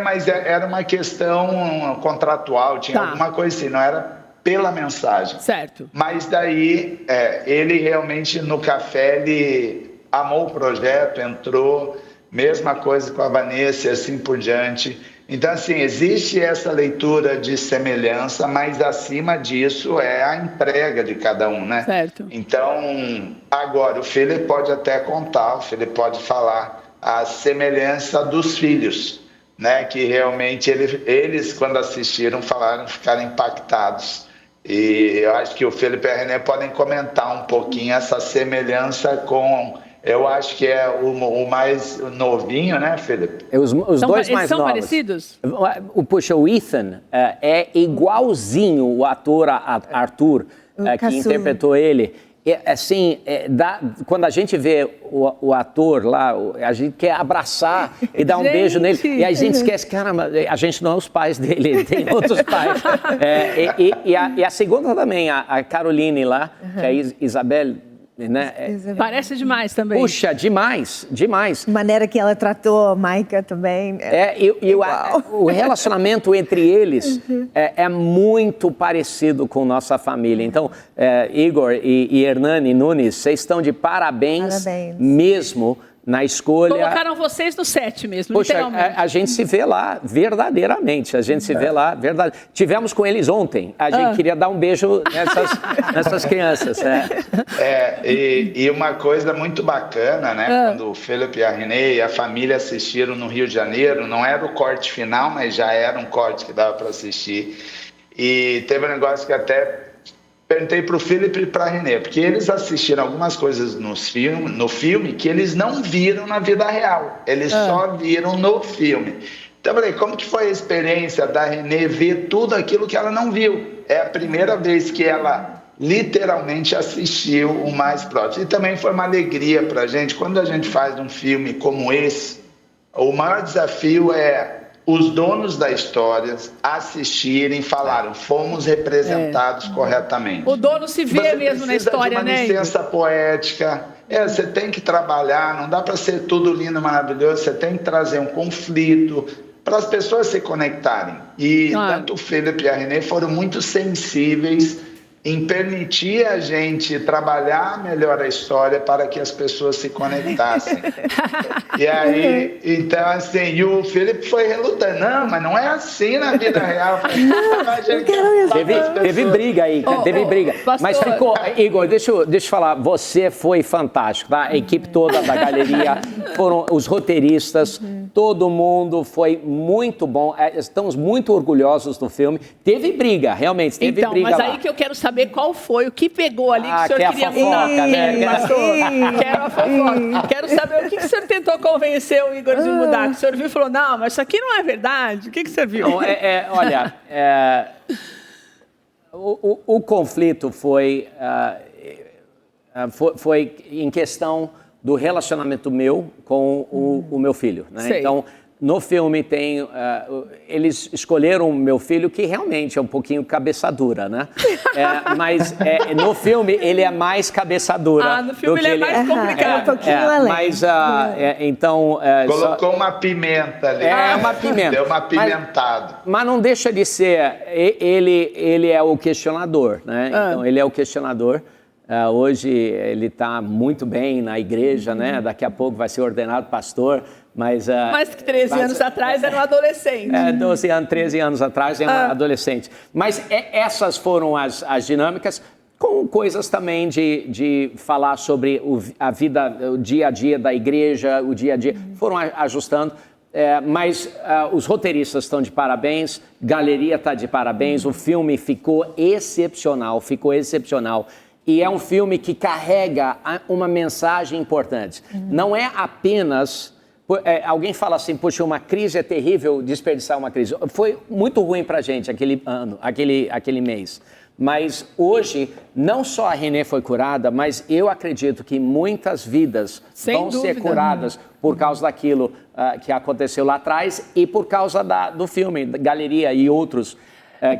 Mas era uma questão contratual, tinha alguma coisa assim, não era pela mensagem. Certo. Mas daí, ele realmente no café, ele amou o projeto, entrou, mesma coisa com a Vanessa e assim por diante. Então, assim, existe essa leitura de semelhança, mas acima disso é a entrega de cada um, né? Certo. Então, agora, o Philip pode até contar, o Philip pode falar a semelhança dos filhos, né? Que realmente eles quando assistiram, ficaram impactados. E eu acho que o Felipe e a René podem comentar um pouquinho essa semelhança com... Eu acho que é o mais novinho, né, Felipe? Os dois mais novos. São parecidos? Puxa, o Ethan é igualzinho o ator Arthur, que interpretou ele. Assim, quando a gente vê o ator lá, a gente quer abraçar e dar um beijo nele. E a gente esquece, caramba, a gente não é os pais dele, ele tem outros pais. E a segunda também, a Caroline lá, que é a Isabelle, né? Parece demais também. Puxa, demais. A maneira que ela tratou a Maika também. O relacionamento entre eles é muito parecido com nossa família. Então, Igor e Hernani Nunes, vocês estão de parabéns. Mesmo na escolha... Colocaram vocês no set mesmo, Poxa, literalmente. A gente se vê lá verdadeiramente, Tivemos com eles ontem, a gente queria dar um beijo nessas crianças. E uma coisa muito bacana, né? Quando o Felipe e a Renê e a família assistiram no Rio de Janeiro, não era o corte final, mas já era um corte que dava para assistir. E teve um negócio que até... Perguntei para o Felipe e para a Renê, porque eles assistiram algumas coisas no filme que eles não viram na vida real. Eles só viram no filme. Então eu falei, como que foi a experiência da Renê ver tudo aquilo que ela não viu? É a primeira vez que ela literalmente assistiu o mais próximo. E também foi uma alegria para a gente. Quando a gente faz um filme como esse, o maior desafio é... os donos da história assistirem, falaram, fomos representados corretamente. O dono se vê você mesmo na história, né? Você precisa de uma licença poética, você tem que trabalhar, não dá para ser tudo lindo, maravilhoso, você tem que trazer um conflito para as pessoas se conectarem. E tanto o Felipe e a Renê foram muito sensíveis em permitir a gente trabalhar melhor a história para que as pessoas se conectassem. E aí, então assim, e o Philip foi relutando, não, mas não é assim na vida real. Teve briga aí, teve briga. Pastor. Mas ficou, Igor, deixa eu falar, você foi fantástico, tá? A equipe toda da galeria, foram os roteiristas, todo mundo foi muito bom, estamos muito orgulhosos do filme. Teve briga, realmente, teve então, briga mas lá. aí que eu quero saber qual foi, o que pegou ali que o senhor que é queria a fofoca, mudar. né? Pastor, quero a fofoca. Quero saber o que o senhor tentou convencer o Igor de mudar. Que o senhor viu e falou, não, mas isso aqui não é verdade. O que o senhor viu? Não, olha, o conflito foi em questão do relacionamento meu com o meu filho, né? Sei. Então, no filme tem... eles escolheram o meu filho, que realmente é um pouquinho cabeça dura, né? Mas no filme ele é mais cabeça dura. No filme ele é mais complicado. Um pouquinho além. Mas, então... Colocou uma pimenta ali. Uma pimenta. Deu uma pimentada. Mas não deixa de ser... Ele é o questionador, né? Então, ele é o questionador. Hoje ele está muito bem na igreja, né? Daqui a pouco vai ser ordenado pastor. Mas que 13 anos atrás era um adolescente. 12 anos, 13 anos atrás era um adolescente. Mas essas foram as dinâmicas, com coisas também de falar sobre a vida, o dia a dia da igreja, o dia a dia. Foram ajustando. Mas os roteiristas estão de parabéns, galeria está de parabéns, o filme ficou excepcional. E é um filme que carrega uma mensagem importante. Não é apenas... alguém fala assim, poxa, uma crise é terrível, desperdiçar uma crise. Foi muito ruim pra gente aquele ano, aquele mês. Mas hoje, não só a Renê foi curada, mas eu acredito que muitas vidas vão ser curadas por causa daquilo que aconteceu lá atrás e por causa do filme, da galeria e outros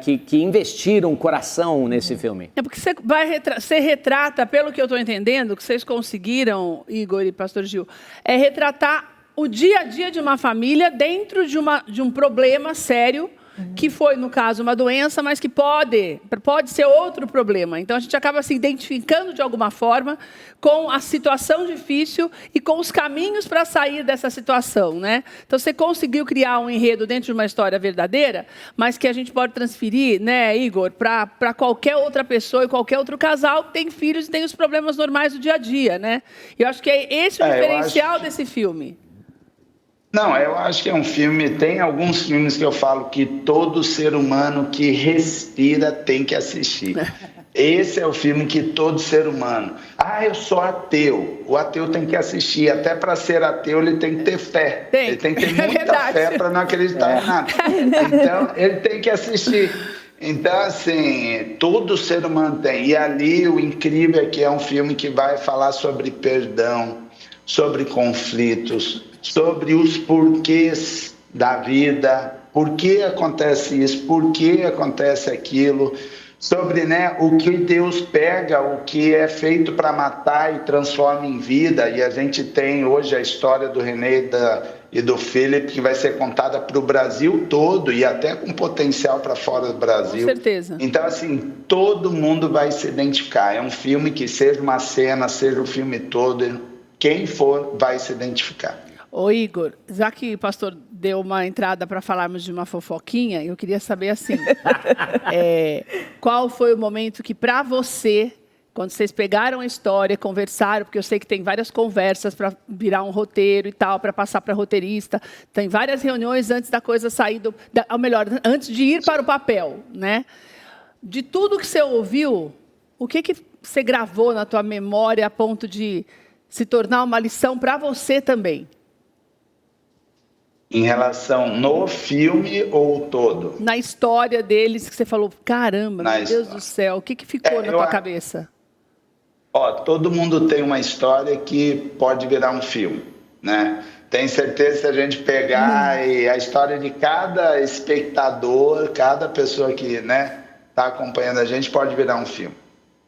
que investiram coração nesse filme. Porque você retrata, pelo que eu estou entendendo, que vocês conseguiram, Igor e Pastor Gil, retratar o dia a dia de uma família dentro de um problema sério, que foi, no caso, uma doença, mas que pode ser outro problema. Então, a gente acaba se identificando de alguma forma com a situação difícil e com os caminhos para sair dessa situação, né? Então, você conseguiu criar um enredo dentro de uma história verdadeira, mas que a gente pode transferir, né, Igor, para qualquer outra pessoa e qualquer outro casal que tem filhos e tem os problemas normais do dia a dia, né? E eu acho que é esse o diferencial desse filme. Não, eu acho que é um filme, tem alguns filmes que eu falo que todo ser humano que respira tem que assistir. Esse é o filme que todo ser humano... eu sou ateu. O ateu tem que assistir. Até para ser ateu ele tem que ter fé. Ele tem que ter muita fé para não acreditar em nada. Então, ele tem que assistir. Então, assim, todo ser humano tem. E ali o incrível é que é um filme que vai falar sobre perdão, sobre conflitos, sobre os porquês da vida, por que acontece isso, por que acontece aquilo, sobre, né, o que Deus pega, o que é feito para matar e transforma em vida. E a gente tem hoje a história do Renê e do Philip, que vai ser contada para o Brasil todo e até com potencial para fora do Brasil. Com certeza. Então, assim, todo mundo vai se identificar. É um filme que, seja uma cena, seja o filme todo, quem for vai se identificar. Ô Igor, já que o pastor deu uma entrada para falarmos de uma fofoquinha, eu queria saber assim, qual foi o momento que para você, quando vocês pegaram a história, conversaram, porque eu sei que tem várias conversas para virar um roteiro e tal, para passar para roteirista, tem várias reuniões antes da coisa sair, ou melhor, antes de ir para o papel, né? De tudo que você ouviu, o que você gravou na tua memória a ponto de se tornar uma lição para você também? Em relação no filme ou todo? Na história deles, que você falou, caramba, meu Deus do céu, o que ficou na tua cabeça? Todo mundo tem uma história que pode virar um filme, né? Tenho certeza, se a gente pegar e a história de cada espectador, cada pessoa que, né, está acompanhando a gente, pode virar um filme.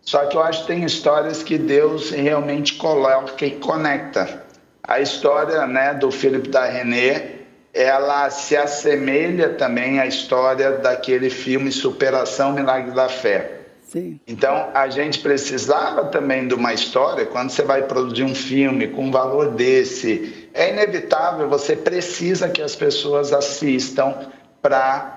Só que eu acho que tem histórias que Deus realmente coloca e conecta. A história, né, do Philip e da Renê, ela se assemelha também à história daquele filme Superação, Milagre da Fé. Sim. Então, a gente precisava também de uma história. Quando você vai produzir um filme com um valor desse, é inevitável, você precisa que as pessoas assistam para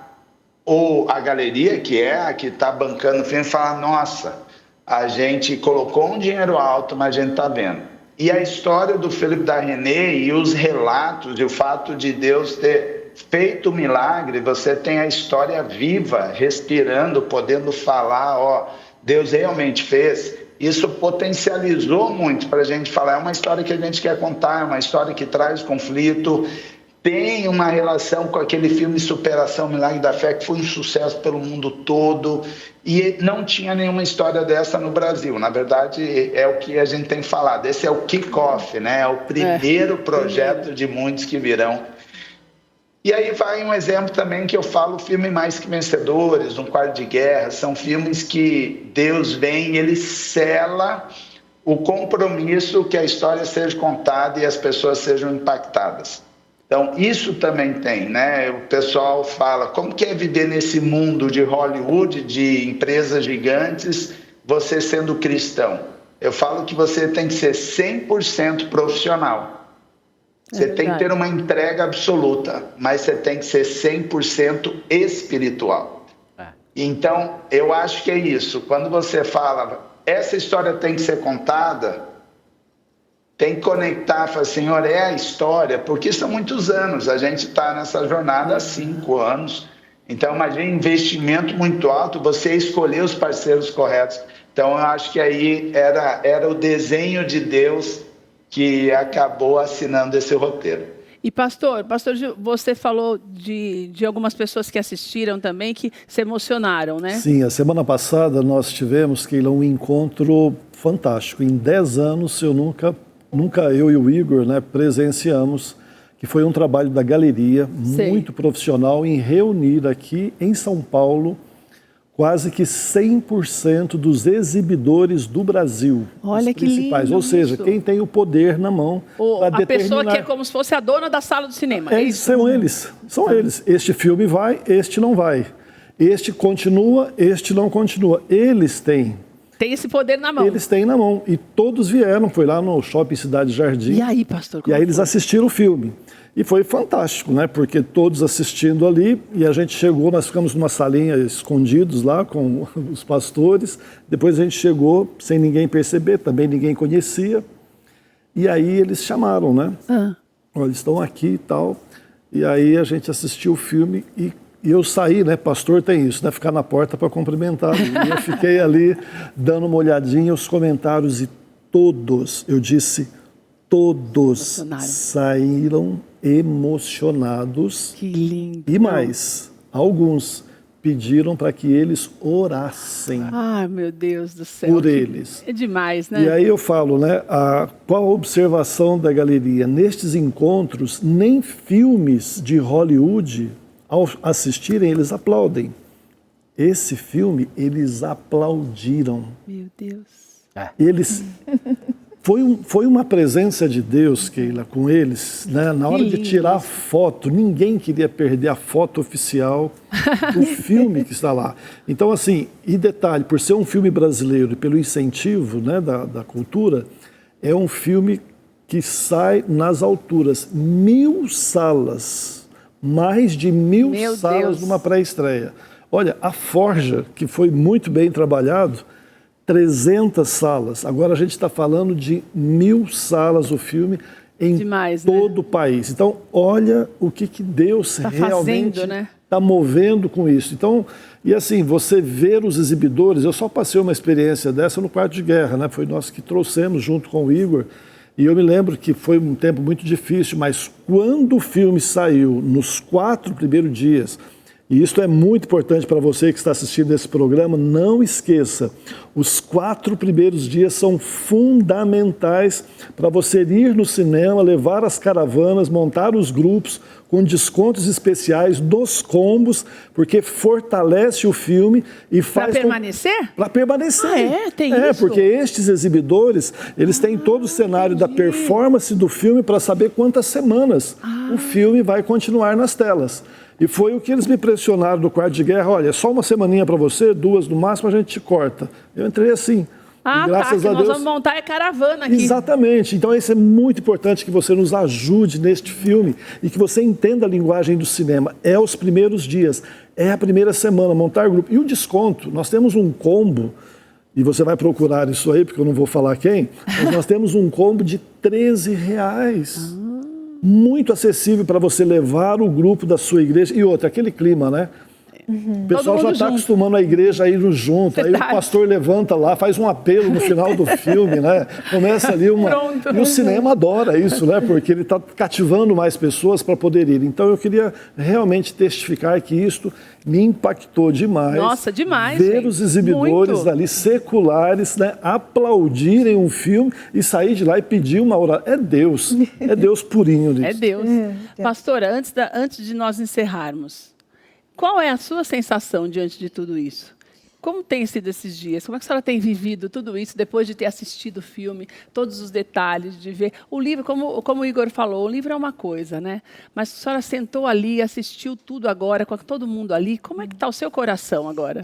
ou a galeria, que é a que está bancando o filme, falar, nossa, a gente colocou um dinheiro alto, mas a gente está vendo. E a história do Philippe Darrené e os relatos e o fato de Deus ter feito o milagre, você tem a história viva, respirando, podendo falar, ó, Deus realmente fez. Isso potencializou muito para a gente falar, é uma história que a gente quer contar, é uma história que traz conflito, tem uma relação com aquele filme Superação, Milagre da Fé, que foi um sucesso pelo mundo todo, e não tinha nenhuma história dessa no Brasil. Na verdade, é o que a gente tem falado, esse é o kick-off, né? É o primeiro projeto de muitos que virão. E aí vai um exemplo também que eu falo, o filme Mais Que Vencedores, Um Quarto de Guerra, são filmes que Deus vem e Ele sela o compromisso que a história seja contada e as pessoas sejam impactadas. Então, isso também tem, né? O pessoal fala, como que é viver nesse mundo de Hollywood, de empresas gigantes, você sendo cristão? Eu falo que você tem que ser 100% profissional. Você tem que ter uma entrega absoluta, mas você tem que ser 100% espiritual. Então, eu acho que é isso. Quando você fala, essa história tem que ser contada, tem que conectar, falar, Senhor, é a história, porque são muitos anos. A gente está nessa jornada há 5 anos. Então, imagina investimento muito alto, você escolher os parceiros corretos. Então, eu acho que aí era o desenho de Deus que acabou assinando esse roteiro. E pastor Gil, você falou de algumas pessoas que assistiram também, que se emocionaram, né? Sim, a semana passada nós tivemos, Keila, um encontro fantástico. Em 10 anos, eu nunca eu e o Igor, né, presenciamos, que foi um trabalho da galeria, muito profissional, em reunir aqui em São Paulo quase que 100% dos exibidores do Brasil. Olha que lindo. Ou seja, quem tem o poder na mão para determinar. A pessoa que é como se fosse a dona da sala do cinema. São eles. Este filme vai, este não vai. Este continua, este não continua. Eles têm. Tem esse poder na mão. Eles têm na mão. E todos vieram, foi lá no Shopping Cidade Jardim. E aí, pastor? E aí eles assistiram o filme. E foi fantástico, né? Porque todos assistindo ali, e a gente chegou, nós ficamos numa salinha escondidos lá com os pastores. Depois a gente chegou sem ninguém perceber, também ninguém conhecia. E aí eles chamaram, né? Olha, eles estão aqui e tal. E aí a gente assistiu o filme e eu saí, né? Pastor tem isso, né? Ficar na porta para cumprimentar. E eu fiquei ali dando uma olhadinha os comentários e todos, eu disse, todos saíram emocionados. Que lindo. E mais, alguns pediram para que eles orassem. Ah, meu Deus do céu. Por eles. É demais, né? E aí eu falo, né? Qual a observação da galeria? Nestes encontros, nem filmes de Hollywood, ao assistirem, eles aplaudem. Esse filme, eles aplaudiram. Meu Deus. Eles... Foi uma presença de Deus, Keila, com eles, né? Na hora de tirar a foto, ninguém queria perder a foto oficial do filme que está lá. Então, assim, e detalhe, por ser um filme brasileiro e pelo incentivo, né, da cultura, é um filme que sai nas alturas. 1000 salas, mais de 1000 salas numa pré-estreia. Olha, a Forja, que foi muito bem trabalhado, 300 salas. Agora a gente está falando de 1000 salas o filme em todo o país. Então, olha o que Deus realmente está movendo com isso. Então, e assim, você ver os exibidores, eu só passei uma experiência dessa no Quarto de Guerra, né? Foi nós que trouxemos junto com o Igor. E eu me lembro que foi um tempo muito difícil, mas quando o filme saiu, nos 4 primeiros dias, e isso é muito importante para você que está assistindo esse programa, não esqueça, os 4 primeiros dias são fundamentais para você ir no cinema, levar as caravanas, montar os grupos com descontos especiais dos combos, porque fortalece o filme e faz... Para permanecer? Para permanecer. Tem isso? Porque estes exibidores, eles têm todo o cenário da performance do filme para saber quantas semanas o filme vai continuar nas telas. E foi o que eles me pressionaram no quarto de guerra. Olha, só uma semaninha para você, 2 no máximo, a gente te corta. Eu entrei assim. Ah, graças tá, a que nós Deus... vamos montar é caravana aqui. Exatamente. Então, isso é muito importante que você nos ajude neste filme e que você entenda a linguagem do cinema. É os primeiros dias, é a primeira semana, montar grupo. E o desconto, nós temos um combo, e você vai procurar isso aí, porque eu não vou falar quem, mas nós temos um combo de R$13. Muito acessível para você levar o grupo da sua igreja. E outra, aquele clima, né? O pessoal já está acostumando a igreja a ir junto. Aí o pastor levanta lá, faz um apelo no final do filme, né? Começa ali uma... Pronto. E o cinema adora isso, né? Porque ele está cativando mais pessoas para poder ir. Então eu queria realmente testificar que isto me impactou demais. Nossa, demais, ver gente. os exibidores ali seculares, né, aplaudirem um filme e sair de lá e pedir uma oração. É Deus purinho nisso. É Deus. Pastora, antes de nós encerrarmos, qual é a sua sensação diante de tudo isso? Como tem sido esses dias? Como é que a senhora tem vivido tudo isso depois de ter assistido o filme, todos os detalhes, de ver o livro, como o Igor falou, o livro é uma coisa, né? Mas a senhora sentou ali, assistiu tudo agora, com todo mundo ali, como é que está o seu coração agora?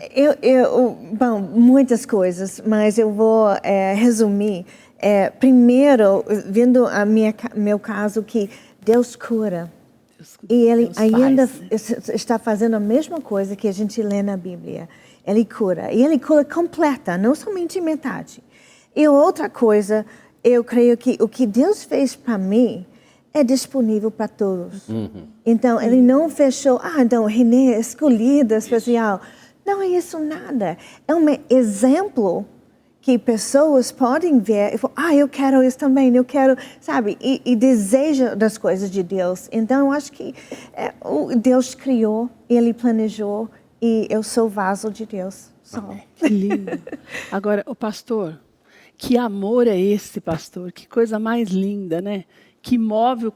Bom, muitas coisas, mas eu vou resumir. Primeiro, vendo meu caso, que Deus cura. E Ele ainda está fazendo a mesma coisa que a gente lê na Bíblia. Ele cura. E Ele cura completa, não somente metade. E outra coisa, eu creio que o que Deus fez para mim é disponível para todos. Então, Ele não fechou, então, Renê é escolhida, especial. Não é isso nada. É um exemplo que pessoas podem ver e falar, eu quero isso também, eu quero, sabe? E deseja das coisas de Deus. Então, eu acho que Deus criou, Ele planejou, e eu sou vaso de Deus. Que lindo. Agora, o pastor, que amor é esse, pastor? Que coisa mais linda, né? Que move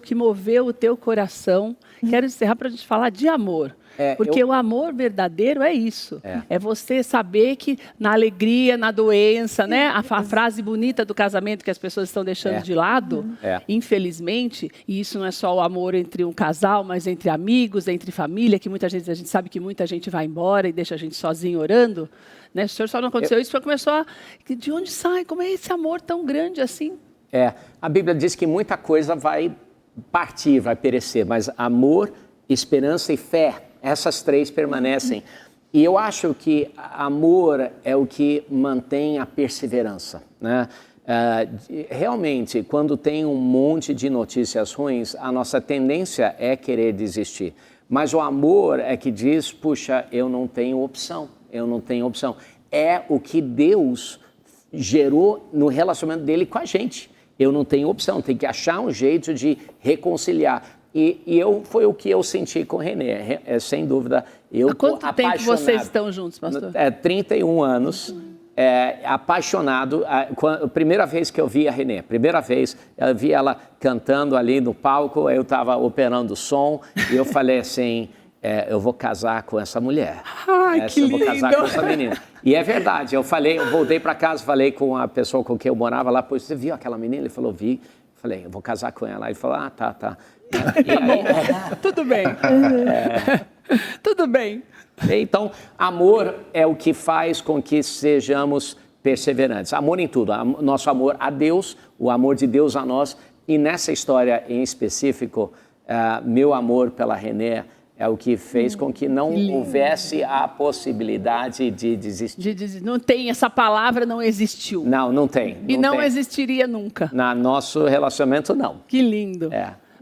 que moveu o teu coração. Quero encerrar para a gente falar de amor. Porque o amor verdadeiro é isso. É você saber que na alegria, na doença, né? A frase bonita do casamento que as pessoas estão deixando de lado, infelizmente, e isso não é só o amor entre um casal, mas entre amigos, entre família, que muitas vezes a gente sabe que muita gente vai embora e deixa a gente sozinho orando. Né? O senhor só não aconteceu isso, começou a... De onde sai? Como é esse amor tão grande assim? A Bíblia diz que muita coisa vai partir, vai perecer, mas amor, esperança e fé, essas três permanecem. E eu acho que amor é o que mantém a perseverança, né? Realmente, quando tem um monte de notícias ruins, a nossa tendência é querer desistir. Mas o amor é que diz, puxa, eu não tenho opção, É o que Deus gerou no relacionamento dele com a gente. Eu não tenho opção, tem que achar um jeito de reconciliar. E foi o que eu senti com o Renê, sem dúvida. Há quanto tempo vocês estão juntos, pastor? 31 anos, apaixonado. A primeira vez que eu vi a Renê, eu vi ela cantando ali no palco, eu estava operando o som, e eu falei assim, eu vou casar com essa mulher. Que lindo! Eu vou casar com essa menina. E é verdade, eu voltei para casa, falei com a pessoa com quem eu morava lá, pois você viu aquela menina? Ele falou, vi. Falei, eu vou casar com ela. Ele falou, tá. Tudo bem. Tudo bem. Então, amor é o que faz com que sejamos perseverantes. Amor em tudo. Nosso amor a Deus, o amor de Deus a nós. E nessa história em específico, meu amor pela Renê é o que fez com que não houvesse a possibilidade de desistir. Não tem, essa palavra não existiu. Não tem. E não existiria nunca. No nosso relacionamento, não. Que lindo.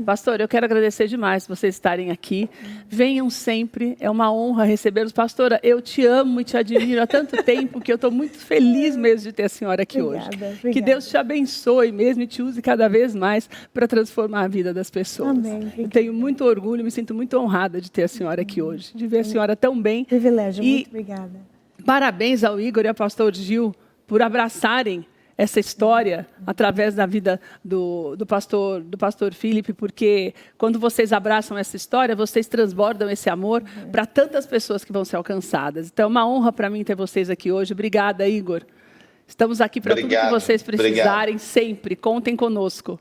Pastor, eu quero agradecer demais vocês estarem aqui. Venham sempre, é uma honra recebê-los. Pastora, eu te amo e te admiro há tanto tempo que eu estou muito feliz mesmo de ter a senhora aqui hoje. Obrigada. Que Deus te abençoe mesmo e te use cada vez mais para transformar a vida das pessoas. Amém. Eu tenho muito orgulho, me sinto muito honrada de ter a senhora aqui hoje, de ver a senhora tão bem. Privilégio, muito obrigada. Parabéns ao Igor e ao pastor Gil por abraçarem essa história através da vida do pastor Felipe, porque quando vocês abraçam essa história, vocês transbordam esse amor para tantas pessoas que vão ser alcançadas. Então é uma honra para mim ter vocês aqui hoje. Obrigada, Igor. Estamos aqui para tudo que vocês precisarem, sempre. Contem conosco.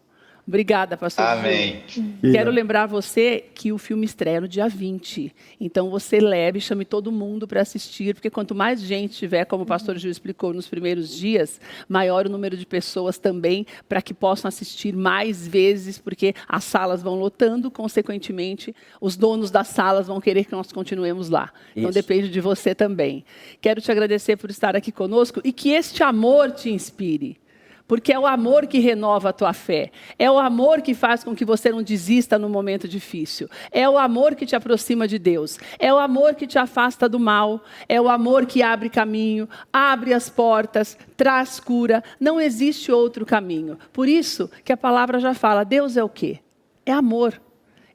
Obrigada, pastor. Amém. Quero lembrar você que o filme estreia no dia 20. Então, você leve, chame todo mundo para assistir, porque quanto mais gente tiver, como o pastor Gil explicou nos primeiros dias, maior o número de pessoas também, para que possam assistir mais vezes, porque as salas vão lotando, consequentemente, os donos das salas vão querer que nós continuemos lá. Então, depende de você também. Quero te agradecer por estar aqui conosco e que este amor te inspire. Porque é o amor que renova a tua fé. É o amor que faz com que você não desista no momento difícil. É o amor que te aproxima de Deus. É o amor que te afasta do mal. É o amor que abre caminho, abre as portas, traz cura. Não existe outro caminho. Por isso que a palavra já fala, Deus é o quê? É amor.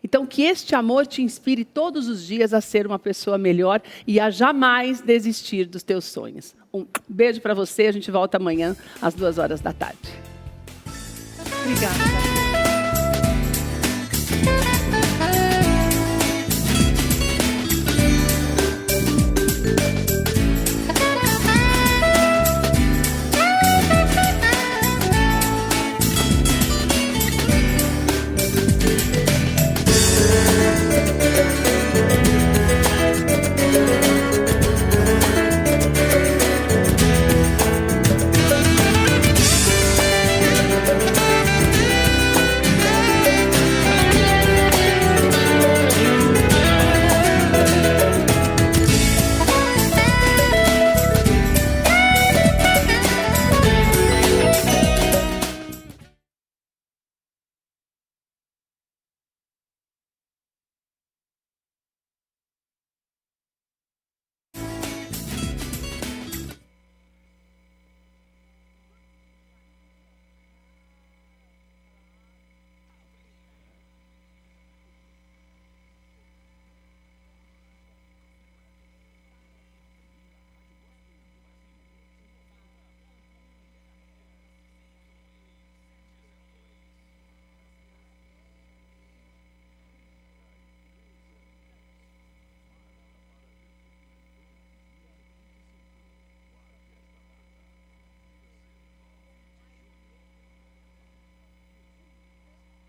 Então, que este amor te inspire todos os dias a ser uma pessoa melhor e a jamais desistir dos teus sonhos. Um beijo para você, a gente volta amanhã às 2h da tarde. Obrigada.